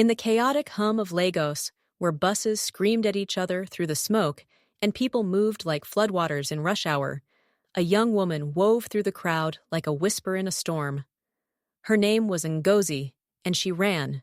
In the chaotic hum of Lagos, where buses screamed at each other through the smoke and people moved like floodwaters in rush hour, a young woman wove through the crowd like a whisper in a storm. Her name was Ngozi, and she ran,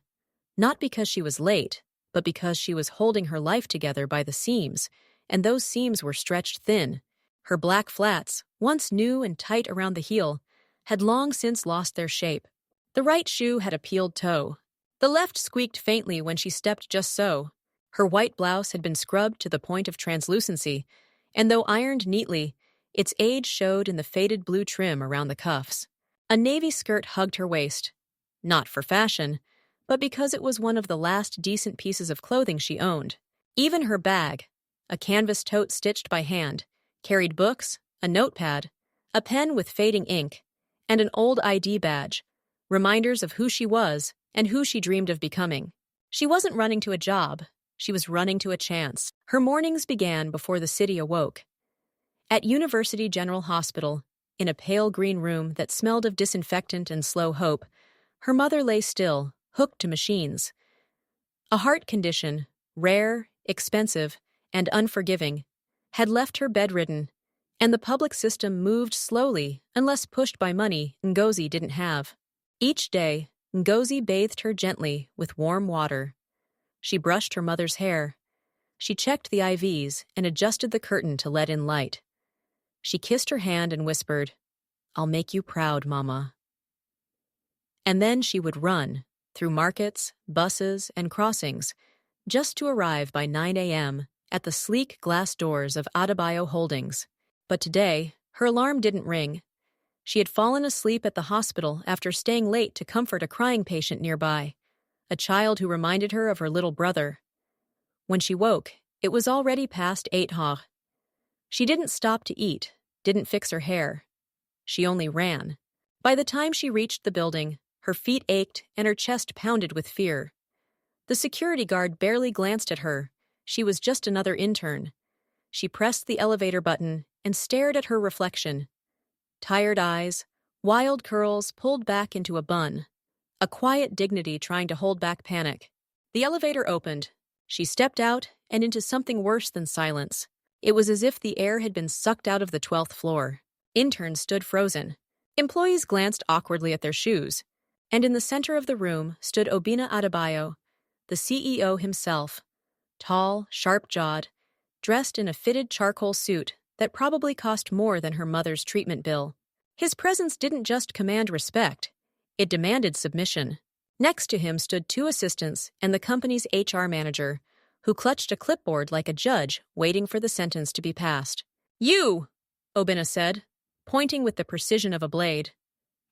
not because she was late, but because she was holding her life together by the seams, and those seams were stretched thin. Her black flats, once new and tight around the heel, had long since lost their shape. The right shoe had a peeled toe. The left squeaked faintly when she stepped just so. Her white blouse had been scrubbed to the point of translucency, and though ironed neatly, its age showed in the faded blue trim around the cuffs. A navy skirt hugged her waist, not for fashion, but because it was one of the last decent pieces of clothing she owned. Even her bag, a canvas tote stitched by hand, carried books, a notepad, a pen with fading ink, and an old ID badge, reminders of who she was and who she dreamed of becoming. She wasn't running to a job. She was running to a chance. Her mornings began before the city awoke. At University General Hospital, in a pale green room that smelled of disinfectant and slow hope, her mother lay still, hooked to machines. A heart condition, rare, expensive, and unforgiving, had left her bedridden, and the public system moved slowly unless pushed by money Ngozi didn't have. Each day, Ngozi bathed her gently with warm water. She brushed her mother's hair. She checked the IVs and adjusted the curtain to let in light. She kissed her hand and whispered, "I'll make you proud, Mama." And then she would run, through markets, buses, and crossings, just to arrive by 9 a.m. at the sleek glass doors of Adebayo Holdings. But today, her alarm didn't ring. She had fallen asleep at the hospital after staying late to comfort a crying patient nearby, a child who reminded her of her little brother. When she woke, it was already past 8h. She didn't stop to eat, didn't fix her hair. She only ran. By the time she reached the building, her feet ached and her chest pounded with fear. The security guard barely glanced at her. She was just another intern. She pressed the elevator button and stared at her reflection. Tired eyes, wild curls pulled back into a bun. A quiet dignity trying to hold back panic. The elevator opened. She stepped out and into something worse than silence. It was as if the air had been sucked out of the 12th floor. Interns stood frozen. Employees glanced awkwardly at their shoes. And in the center of the room stood Obinna Adebayo, the CEO himself, tall, sharp-jawed, dressed in a fitted charcoal suit that probably cost more than her mother's treatment bill. His presence didn't just command respect, it demanded submission. Next to him stood two assistants and the company's HR manager, who clutched a clipboard like a judge waiting for the sentence to be passed. "You!" Obinna said, pointing with the precision of a blade.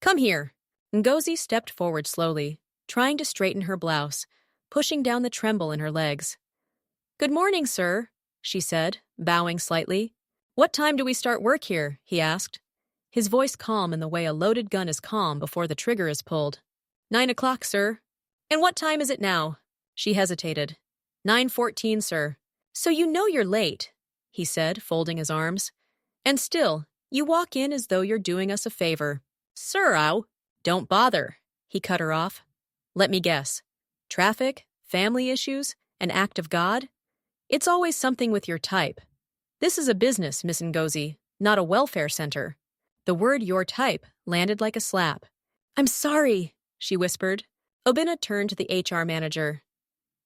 "Come here." Ngozi stepped forward slowly, trying to straighten her blouse, pushing down the tremble in her legs. "Good morning, sir," she said, bowing slightly. "What time do we start work here?" he asked, his voice calm in the way a loaded gun is calm before the trigger is pulled. 9 o'clock, sir." "And what time is it now?" She hesitated. 9:14, sir." "So you know you're late," he said, folding his arms. "And still, you walk in as though you're doing us a favor." "Sir, ow." "Don't bother," he cut her off. "Let me guess. Traffic, family issues, an act of God? It's always something with your type. This is a business, Miss Ngozi, not a welfare center." The word "your type" landed like a slap. "I'm sorry," she whispered. Obinna turned to the HR manager.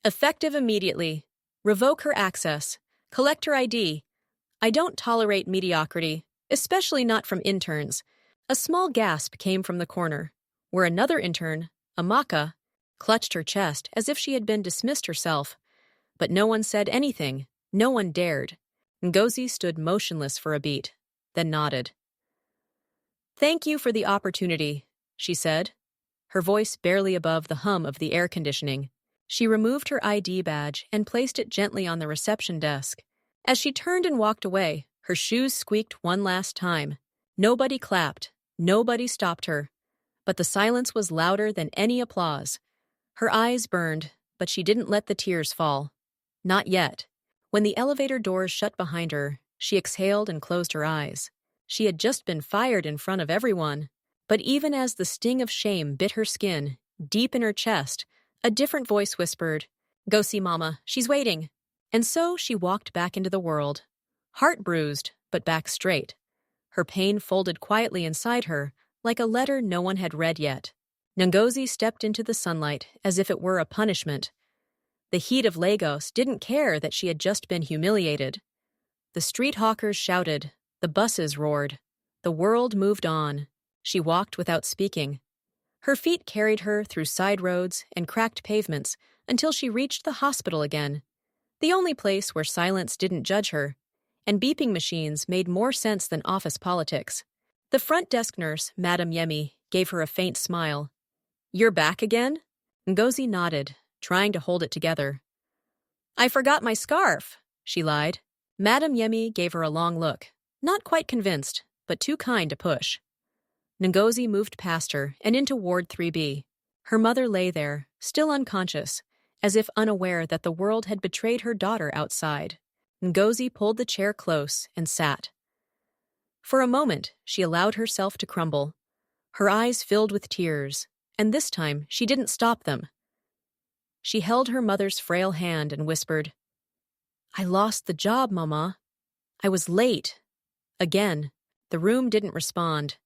"Effective immediately. Revoke her access. Collect her ID. I don't tolerate mediocrity, especially not from interns." A small gasp came from the corner, where another intern, Amaka, clutched her chest as if she had been dismissed herself. But no one said anything. No one dared. Ngozi stood motionless for a beat, then nodded. "Thank you for the opportunity," she said, her voice barely above the hum of the air conditioning. She removed her ID badge and placed it gently on the reception desk. As she turned and walked away, her shoes squeaked one last time. Nobody clapped. Nobody stopped her. But the silence was louder than any applause. Her eyes burned, but she didn't let the tears fall. Not yet. When the elevator doors shut behind her, she exhaled and closed her eyes. She had just been fired in front of everyone. But even as the sting of shame bit her skin, deep in her chest, A different voice whispered, "Go see Mama, she's waiting." And so she walked back into the world, heart bruised, but back straight. Her pain folded quietly inside her, like a letter no one had read yet. Ngozi stepped into the sunlight as if it were a punishment. The heat of Lagos didn't care that she had just been humiliated. The street hawkers shouted, the buses roared. The world moved on. She walked without speaking. Her feet carried her through side roads and cracked pavements until she reached the hospital again, the only place where silence didn't judge her, and beeping machines made more sense than office politics. The front desk nurse, Madame Yemi, gave her a faint smile. "You're back again?" Ngozi nodded, trying to hold it together. "I forgot my scarf," she lied. Madame Yemi gave her a long look, not quite convinced, but too kind to push. Ngozi moved past her and into Ward 3B. Her mother lay there, still unconscious, as if unaware that the world had betrayed her daughter outside. Ngozi pulled the chair close and sat. For a moment, she allowed herself to crumble. Her eyes filled with tears, and this time she didn't stop them. She held her mother's frail hand and whispered, "I lost the job, Mama. I was late." Again, the room didn't respond.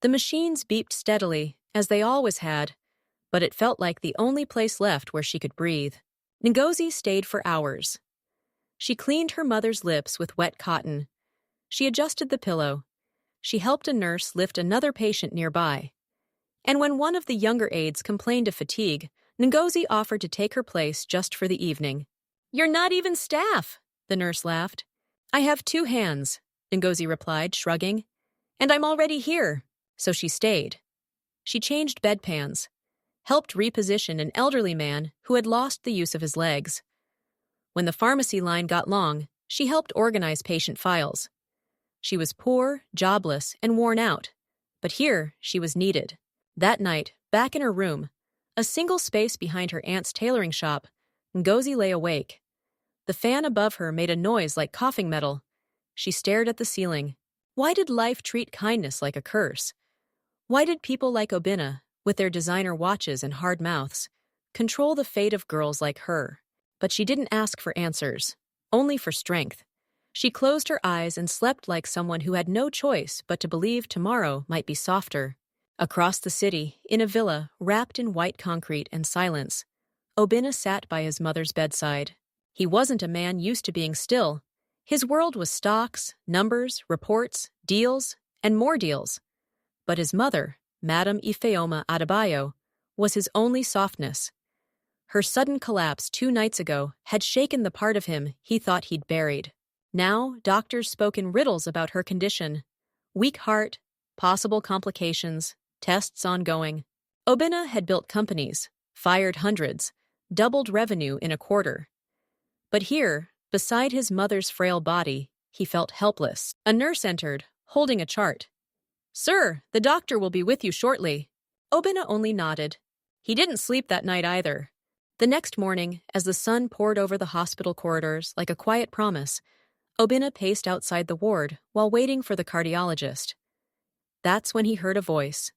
The machines beeped steadily, as they always had, but it felt like the only place left where she could breathe. Ngozi stayed for hours. She cleaned her mother's lips with wet cotton. She adjusted the pillow. She helped a nurse lift another patient nearby. And when one of the younger aides complained of fatigue, Ngozi offered to take her place just for the evening. "You're not even staff," the nurse laughed. "I have 2 hands," Ngozi replied, shrugging. "And I'm already here." So she stayed. She changed bedpans, helped reposition an elderly man who had lost the use of his legs. When the pharmacy line got long, she helped organize patient files. She was poor, jobless, and worn out, but here she was needed. That night, back in her room, a single space behind her aunt's tailoring shop, Ngozi lay awake. The fan above her made a noise like coughing metal. She stared at the ceiling. Why did life treat kindness like a curse? Why did people like Obinna, with their designer watches and hard mouths, control the fate of girls like her? But she didn't ask for answers, only for strength. She closed her eyes and slept like someone who had no choice but to believe tomorrow might be softer. Across the city, in a villa wrapped in white concrete and silence, Obinna sat by his mother's bedside. He wasn't a man used to being still. His world was stocks, numbers, reports, deals, and more deals. But his mother, Madame Ifeoma Adebayo, was his only softness. Her sudden collapse 2 nights ago had shaken the part of him he thought he'd buried. Now, doctors spoke in riddles about her condition. Weak heart, possible complications, tests ongoing. Obinna had built companies, fired hundreds, doubled revenue in a quarter. But here, beside his mother's frail body, he felt helpless. A nurse entered, holding a chart. "Sir, the doctor will be with you shortly." Obinna only nodded. He didn't sleep that night either. The next morning, as the sun poured over the hospital corridors like a quiet promise, Obinna paced outside the ward while waiting for the cardiologist. That's when he heard a voice.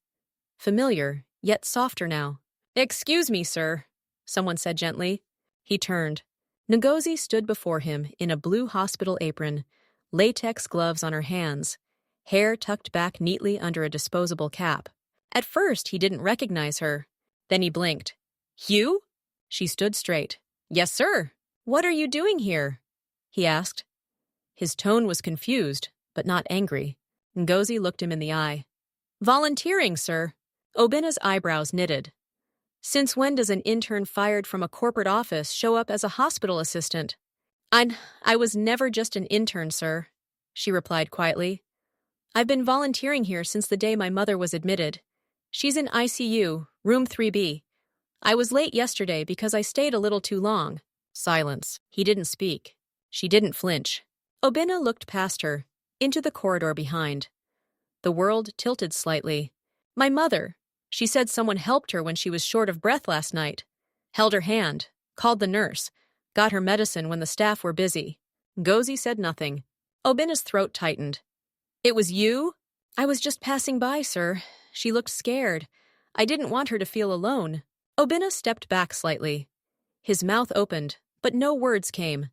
Familiar, yet softer now. "Excuse me, sir," someone said gently. He turned. Ngozi stood before him in a blue hospital apron, latex gloves on her hands, hair tucked back neatly under a disposable cap. At first, he didn't recognize her. Then he blinked. "You?" She stood straight. "Yes, sir. What are you doing here?" he asked. His tone was confused, but not angry. Ngozi looked him in the eye. "Volunteering, sir." Obinna's eyebrows knitted. "Since when does an intern fired from a corporate office show up as a hospital assistant?" I was never just an intern, sir," she replied quietly. "I've been volunteering here since the day my mother was admitted. She's in ICU, room 3B. I was late yesterday because I stayed a little too long." Silence. He didn't speak. She didn't flinch. Obinna looked past her, into the corridor behind. The world tilted slightly. "My mother. She said someone helped her when she was short of breath last night. Held her hand, called the nurse, got her medicine when the staff were busy." Ngozi said nothing. Obinna's throat tightened. "It was you?" "I was just passing by, sir. She looked scared. I didn't want her to feel alone." Obinna stepped back slightly. His mouth opened, but no words came.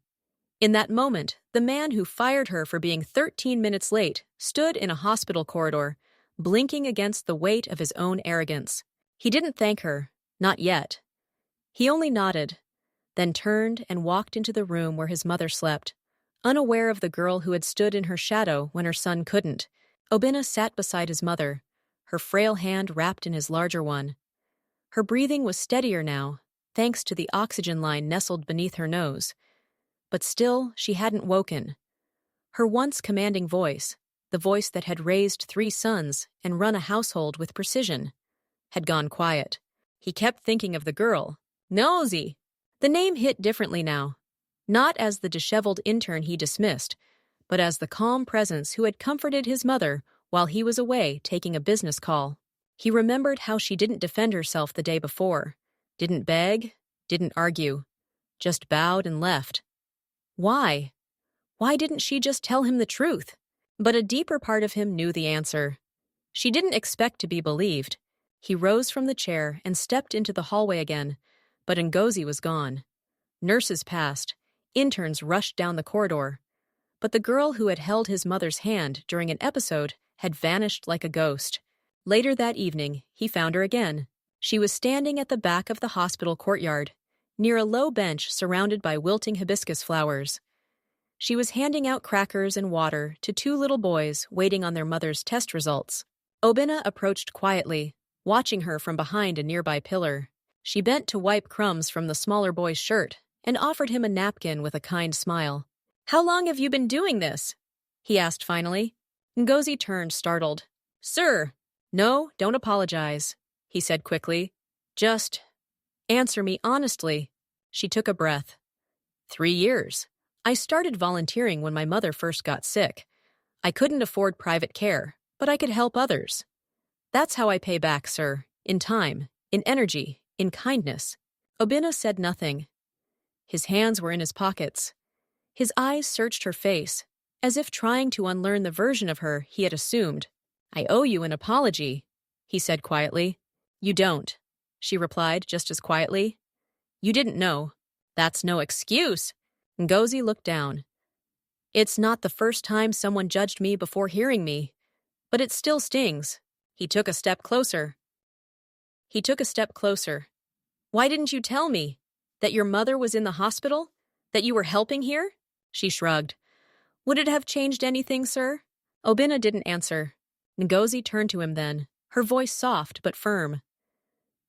In that moment, the man who fired her for being 13 minutes late stood in a hospital corridor, blinking against the weight of his own arrogance. He didn't thank her, not yet. He only nodded, then turned and walked into the room where his mother slept, unaware of the girl who had stood in her shadow when her son couldn't. Obinna sat beside his mother, her frail hand wrapped in his larger one. Her breathing was steadier now, thanks to the oxygen line nestled beneath her nose. But still, she hadn't woken. Her once commanding voice, the voice that had raised 3 sons and run a household with precision, had gone quiet. He kept thinking of the girl, Ngozi. The name hit differently now, not as the disheveled intern he dismissed, but as the calm presence who had comforted his mother while he was away taking a business call. He remembered how she didn't defend herself the day before, didn't beg, didn't argue, just bowed and left. Why? Why didn't she just tell him the truth? But a deeper part of him knew the answer. She didn't expect to be believed. He rose from the chair and stepped into the hallway again, but Ngozi was gone. Nurses passed, interns rushed down the corridor. But the girl who had held his mother's hand during an episode had vanished like a ghost. Later that evening, he found her again. She was standing at the back of the hospital courtyard, near a low bench surrounded by wilting hibiscus flowers. She was handing out crackers and water to 2 little boys waiting on their mother's test results. Obinna approached quietly, watching her from behind a nearby pillar. She bent to wipe crumbs from the smaller boy's shirt and offered him a napkin with a kind smile. "How long have you been doing this?" he asked finally. Ngozi turned, startled. "Sir." "No, don't apologize," he said quickly. "Just answer me honestly." She took a breath. 3 years. I started volunteering when my mother first got sick. I couldn't afford private care, but I could help others. That's how I pay back, sir. In time, in energy, in kindness. Obinna said nothing. His hands were in his pockets. His eyes searched her face, as if trying to unlearn the version of her he had assumed. "I owe you an apology," he said quietly. "You don't," she replied just as quietly. "You didn't know." "That's no excuse." Ngozi looked down. "It's not the first time someone judged me before hearing me, but it still stings." He took a step closer. "Why didn't you tell me? That your mother was in the hospital? That you were helping here?" She shrugged. "Would it have changed anything, sir?" Obinna didn't answer. Ngozi turned to him then, her voice soft but firm.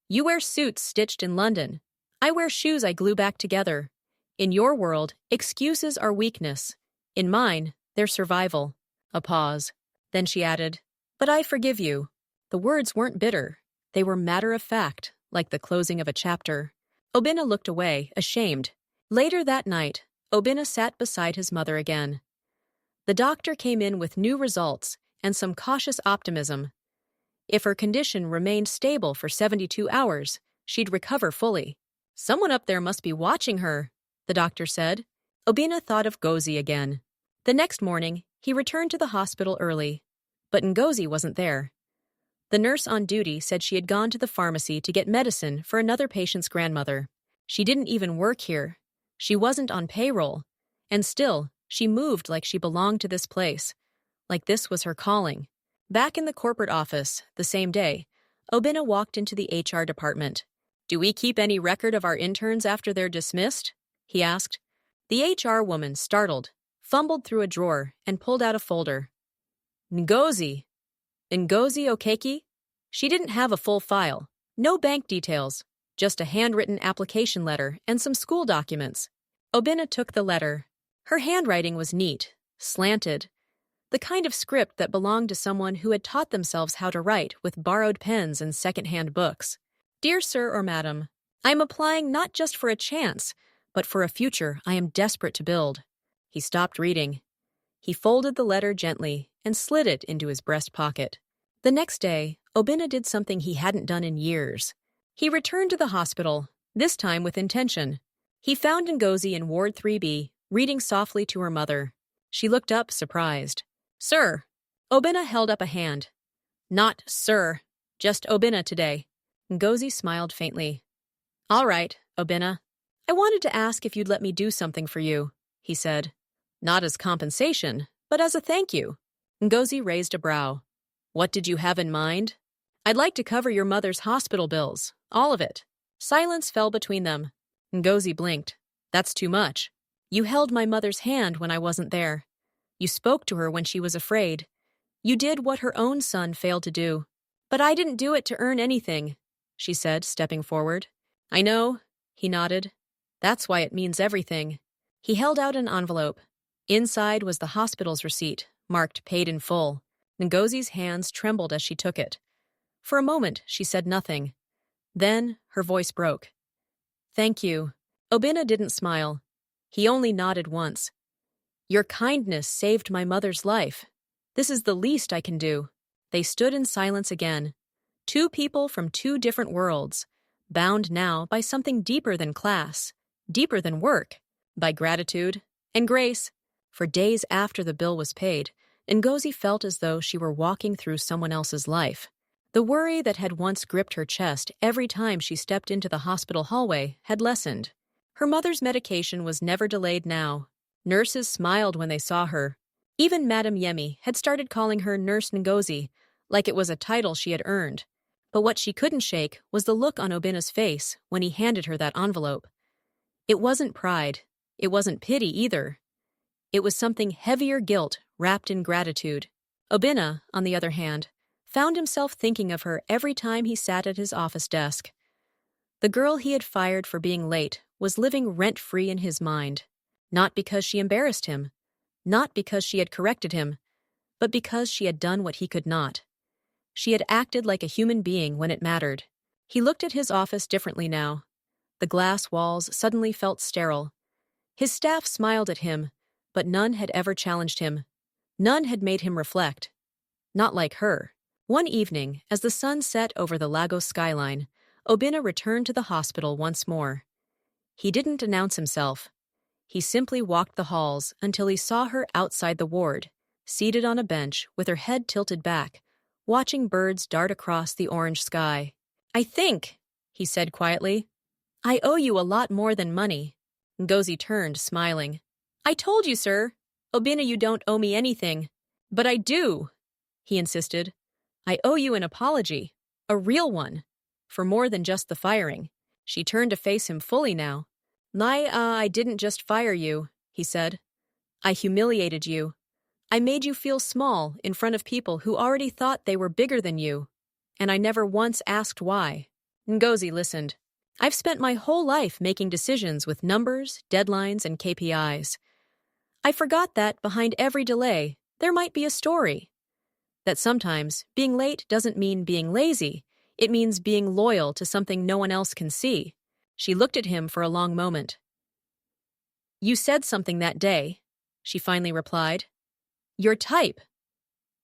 "You wear suits stitched in London. I wear shoes I glue back together. In your world, excuses are weakness. In mine, they're survival." A pause. Then she added, "But I forgive you." The words weren't bitter. They were matter of fact, like the closing of a chapter. Obinna looked away, ashamed. Later that night, Obinna sat beside his mother again. The doctor came in with new results and some cautious optimism. If her condition remained stable for 72 hours, she'd recover fully. "Someone up there must be watching her," the doctor said. Obinna thought of Ngozi again. The next morning, he returned to the hospital early, but Ngozi wasn't there. The nurse on duty said she had gone to the pharmacy to get medicine for another patient's grandmother. She didn't even work here. She wasn't on payroll. And still, she moved like she belonged to this place, like this was her calling. Back in the corporate office, the same day, Obinna walked into the HR department. "Do we keep any record of our interns after they're dismissed?" he asked. The HR woman, startled, fumbled through a drawer and pulled out a folder. Ngozi Okeki? She didn't have a full file. No bank details. Just a handwritten application letter and some school documents. Obinna took the letter. Her handwriting was neat, slanted, the kind of script that belonged to someone who had taught themselves how to write with borrowed pens and second-hand books. "Dear Sir or Madam, I am applying not just for a chance, but for a future I am desperate to build." He stopped reading. He folded the letter gently and slid it into his breast pocket. The next day, Obinna did something he hadn't done in years. He returned to the hospital, this time with intention. He found Ngozi in Ward 3B, reading softly to her mother. She looked up, surprised. "Sir." Obinna held up a hand. "Not sir, just Obinna today." Ngozi smiled faintly. All right, Obinna. I wanted to ask if you'd let me do something for you, he said. Not as compensation, but as a thank you. Ngozi raised a brow. What did you have in mind? I'd like to cover your mother's hospital bills, all of it. Silence fell between them. Ngozi blinked. That's too much. You held my mother's hand when I wasn't there. You spoke to her when she was afraid. You did what her own son failed to do. But I didn't do it to earn anything, she said, stepping forward. I know, he nodded. That's why it means everything. He held out an envelope. Inside was the hospital's receipt, marked paid in full. Ngozi's hands trembled as she took it. For a moment, she said nothing. Then her voice broke. Thank you. Obinna didn't smile. He only nodded once. Your kindness saved my mother's life. This is the least I can do. They stood in silence again. Two people from two different worlds, bound now by something deeper than class, deeper than work, by gratitude and grace. For days after the bill was paid, Ngozi felt as though she were walking through someone else's life. The worry that had once gripped her chest every time she stepped into the hospital hallway had lessened. Her mother's medication was never delayed now. Nurses smiled when they saw her. Even Madame Yemi had started calling her Nurse Ngozi, like it was a title she had earned. But what she couldn't shake was the look on Obinna's face when he handed her that envelope. It wasn't pride. It wasn't pity either. It was something heavier guilt wrapped in gratitude. Obinna, on the other hand, found himself thinking of her every time he sat at his office desk. The girl he had fired for being late was living rent-free in his mind, not because she embarrassed him, not because she had corrected him, but because she had done what he could not. She had acted like a human being when it mattered. He looked at his office differently now. The glass walls suddenly felt sterile. His staff smiled at him, but none had ever challenged him. None had made him reflect. Not like her. One evening, as the sun set over the Lagos skyline, Obinna returned to the hospital once more. He didn't announce himself. He simply walked the halls until he saw her outside the ward, seated on a bench with her head tilted back, watching birds dart across the orange sky. I think, he said quietly, I owe you a lot more than money. Ngozi turned, smiling. I told you, sir. Obinna, you don't owe me anything. But I do, he insisted. I owe you an apology, a real one, for more than just the firing. She turned to face him fully now. I didn't just fire you, he said. I humiliated you. I made you feel small in front of people who already thought they were bigger than you. And I never once asked why. Ngozi listened. I've spent my whole life making decisions with numbers, deadlines, and KPIs. I forgot that behind every delay, there might be a story. That sometimes being late doesn't mean being lazy. It means being loyal to something no one else can see. She looked at him for a long moment. You said something that day, she finally replied. Your type.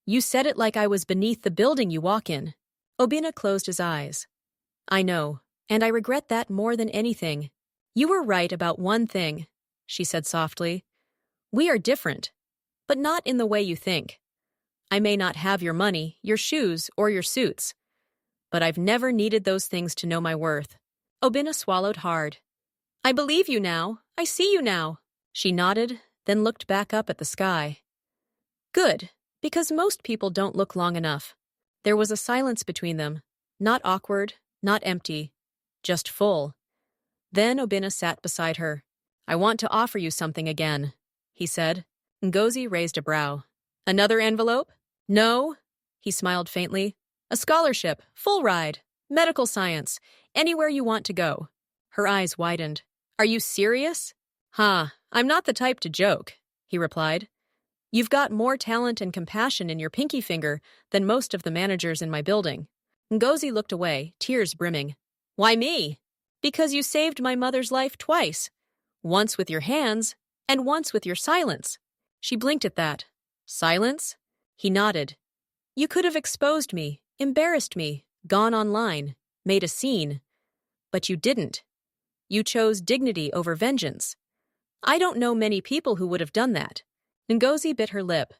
You said it like I was beneath the building you walk in. Obinna closed his eyes. I know, and I regret that more than anything. You were right about one thing, she said softly. We are different, but not in the way you think. I may not have your money, your shoes, or your suits, but I've never needed those things to know my worth. Obinna swallowed hard. I believe you now. I see you now. She nodded, then looked back up at the sky. Good, because most people don't look long enough. There was a silence between them, not awkward, not empty, just full. Then Obinna sat beside her. I want to offer you something again, he said. Ngozi raised a brow. Another envelope? No, he smiled faintly. A scholarship, full ride, medical science, anywhere you want to go. Her eyes widened. Are you serious? I'm not the type to joke, he replied. You've got more talent and compassion in your pinky finger than most of the managers in my building. Ngozi looked away, tears brimming. Why me? Because you saved my mother's life twice. Once with your hands, and once with your silence. She blinked at that. Silence? He nodded. You could have exposed me, embarrassed me, gone online, made a scene. But you didn't. You chose dignity over vengeance. I don't know many people who would have done that. Ngozi bit her lip.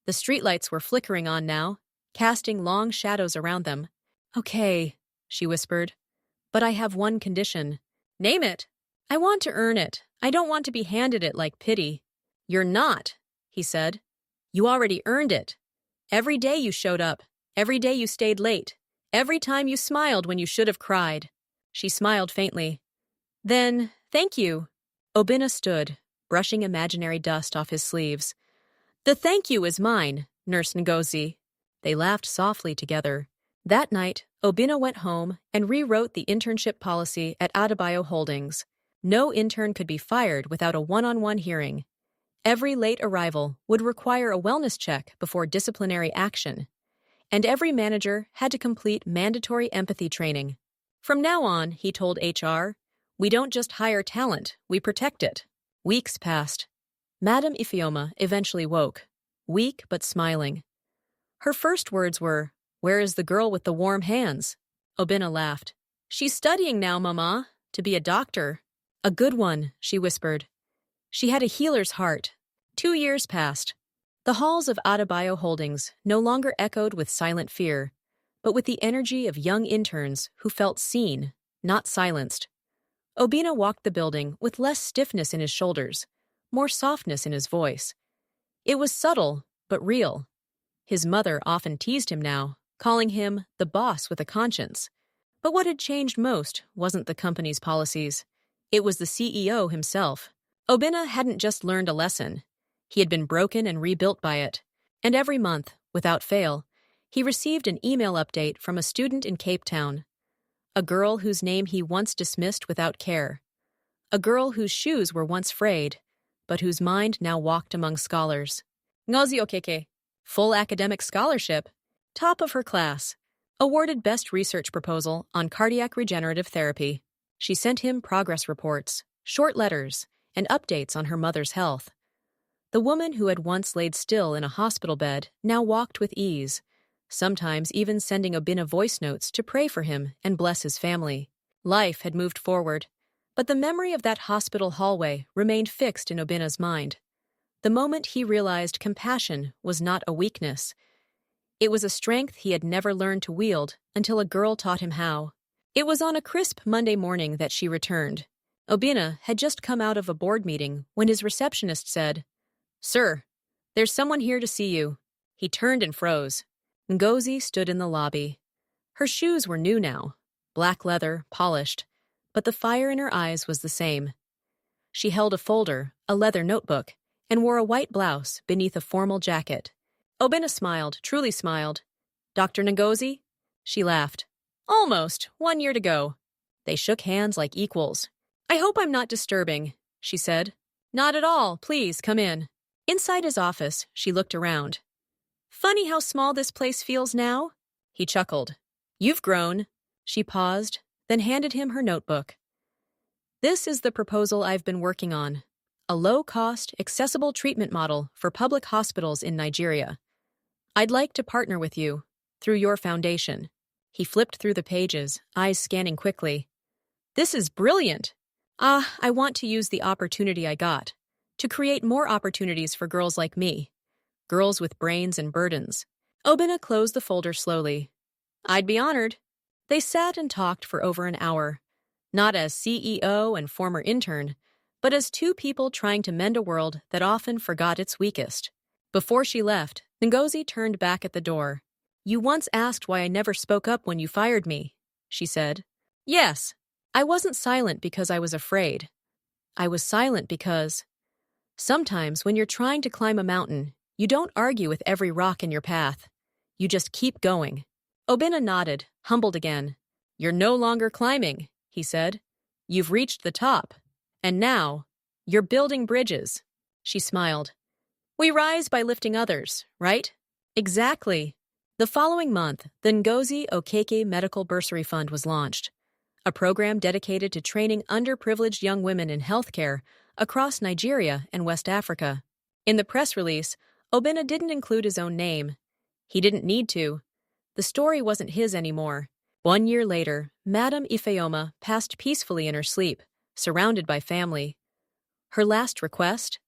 The streetlights were flickering on now, casting long shadows around them. Okay, she whispered. But I have one condition. Name it. I want to earn it. I don't want to be handed it like pity. You're not, he said. You already earned it. Every day you showed up. Every day you stayed late. Every time you smiled when you should have cried. She smiled faintly. Then, thank you. Obinna stood, brushing imaginary dust off his sleeves. The thank you is mine, Nurse Ngozi. They laughed softly together. That night, Obinna went home and rewrote the internship policy at Adebayo Holdings. No intern could be fired without a one-on-one hearing. Every late arrival would require a wellness check before disciplinary action. And every manager had to complete mandatory empathy training. From now on, he told HR, we don't just hire talent, we protect it. Weeks passed. Madame Ifeoma eventually woke, weak but smiling. Her first words were, "Where is the girl with the warm hands?" Obinna laughed. "She's studying now, Mama, to be a doctor." "A good one," she whispered. She had a healer's heart. 2 years passed. The halls of Adebayo Holdings no longer echoed with silent fear, but with the energy of young interns who felt seen, not silenced. Obinna walked the building with less stiffness in his shoulders, more softness in his voice. It was subtle, but real. His mother often teased him now, calling him the boss with a conscience. But what had changed most wasn't the company's policies. It was the CEO himself. Obinna hadn't just learned a lesson. He had been broken and rebuilt by it. And every month, without fail, he received an email update from a student in Cape Town. A girl whose name he once dismissed without care. A girl whose shoes were once frayed, but whose mind now walked among scholars. Ngozi Okeke, full academic scholarship, top of her class, awarded best research proposal on cardiac regenerative therapy. She sent him progress reports, short letters, and updates on her mother's health. The woman who had once laid still in a hospital bed now walked with ease, sometimes even sending Obinna voice notes to pray for him and bless his family. Life had moved forward, but the memory of that hospital hallway remained fixed in Obinna's mind. The moment he realized compassion was not a weakness. It was a strength he had never learned to wield until a girl taught him how. It was on a crisp Monday morning that she returned. Obinna had just come out of a board meeting when his receptionist said, "Sir, there's someone here to see you." He turned and froze. Ngozi stood in the lobby. Her shoes were new now, black leather, polished, but the fire in her eyes was the same. She held a folder, a leather notebook, and wore a white blouse beneath a formal jacket. Obinna smiled, truly smiled. "Dr. Ngozi?" She laughed. "Almost, 1 year to go." They shook hands like equals. "I hope I'm not disturbing," she said. "Not at all, please, come in." Inside his office, she looked around. "Funny how small this place feels now?" He chuckled. "You've grown." She paused, then handed him her notebook. "This is the proposal I've been working on. A low-cost, accessible treatment model for public hospitals in Nigeria. I'd like to partner with you, through your foundation." He flipped through the pages, eyes scanning quickly. "This is brilliant. I want to use the opportunity I got, to create more opportunities for girls like me. Girls with brains and burdens." Obinna closed the folder slowly. "I'd be honored." They sat and talked for over an hour, not as CEO and former intern, but as two people trying to mend a world that often forgot its weakest. Before she left, Ngozi turned back at the door. "You once asked why I never spoke up when you fired me," she said. "Yes, I wasn't silent because I was afraid. I was silent because sometimes when you're trying to climb a mountain, you don't argue with every rock in your path. You just keep going." Obinna nodded, humbled again. "You're no longer climbing," he said. "You've reached the top. And now, you're building bridges." She smiled. "We rise by lifting others, right?" "Exactly." The following month, the Ngozi Okeke Medical Bursary Fund was launched, a program dedicated to training underprivileged young women in healthcare across Nigeria and West Africa. In the press release, Obinna didn't include his own name. He didn't need to. The story wasn't his anymore. 1 year later, Madame Ifeoma passed peacefully in her sleep, surrounded by family. Her last request?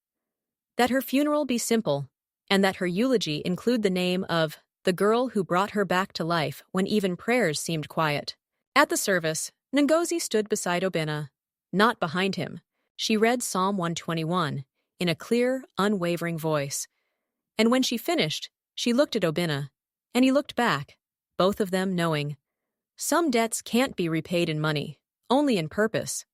That her funeral be simple, and that her eulogy include the name of the girl who brought her back to life when even prayers seemed quiet. At the service, Ngozi stood beside Obinna. not behind him. She read Psalm 121 in a clear, unwavering voice. And when she finished, she looked at Obinna, and he looked back, both of them knowing. Some debts can't be repaid in money, only in purpose.